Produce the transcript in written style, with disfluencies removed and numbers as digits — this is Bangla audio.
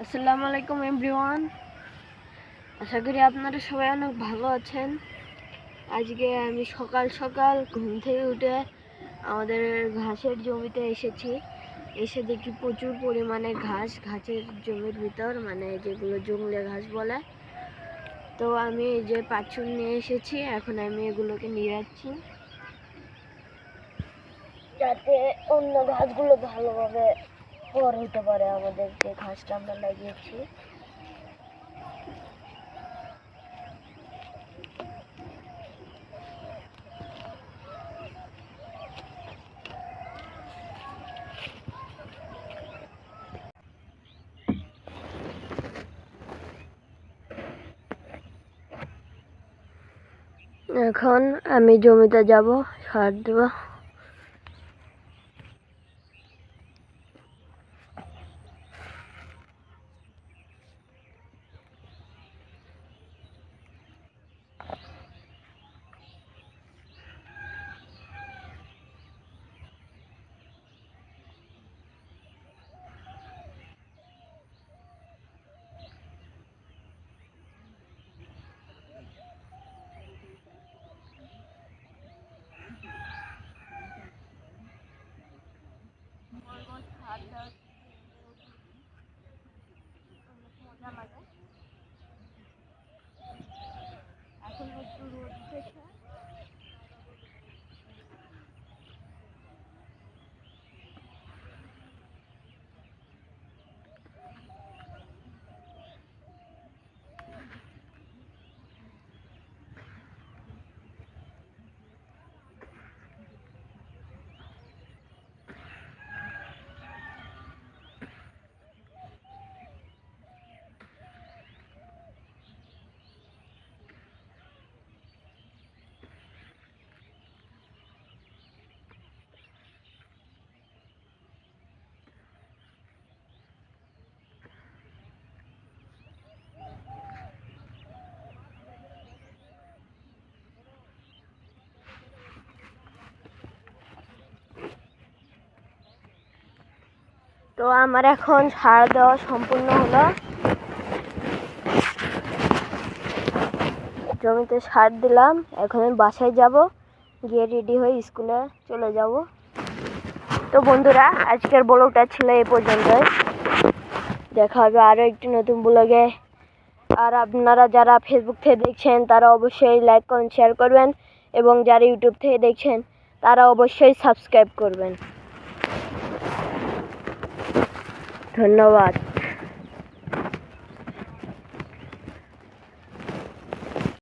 আসসালামু আলাইকুম এভরিওয়ান। আশা করি আপনারা সবাই অনেক ভালো আছেন। আজকে আমি সকাল সকাল ঘুম থেকে উঠে আমাদের ঘাসের জমিতে এসেছি। এসে দেখি প্রচুর পরিমাণে ঘাসের জমির ভিতর, মানে যেগুলো জংলে ঘাস বলে। তো আমি এই যে পাঁচুন নিয়ে এসেছি, এখন আমি এগুলোকে নিড়াচ্ছি যাতে অন্য ঘাসগুলো ভালোভাবে বড় হতে পারে। আমাদের যে ঘাসটা আমরা লাগিয়েছি, এখন আমি জমিতে যাব সার দেব। এখন একটু রোদ উঠেছে। তো আমার এখন সার দেওয়া সম্পূর্ণ হলো। জমিতে সার দিলাম, এখন আমি বাসায় যাব, গিয়ে রেডি হয়ে স্কুলে চলে যাব। তো বন্ধুরা, আজকের ব্লগটা ছিল এই পর্যন্তই। দেখা হবে আরও একটি নতুন ব্লগে। আর আপনারা যারা ফেসবুক থেকে দেখছেন তারা অবশ্যই লাইক কমেন্ট শেয়ার করবেন, এবং যারা ইউটিউব থেকে দেখছেন তারা অবশ্যই সাবস্ক্রাইব করবেন। ধন্যবাদ।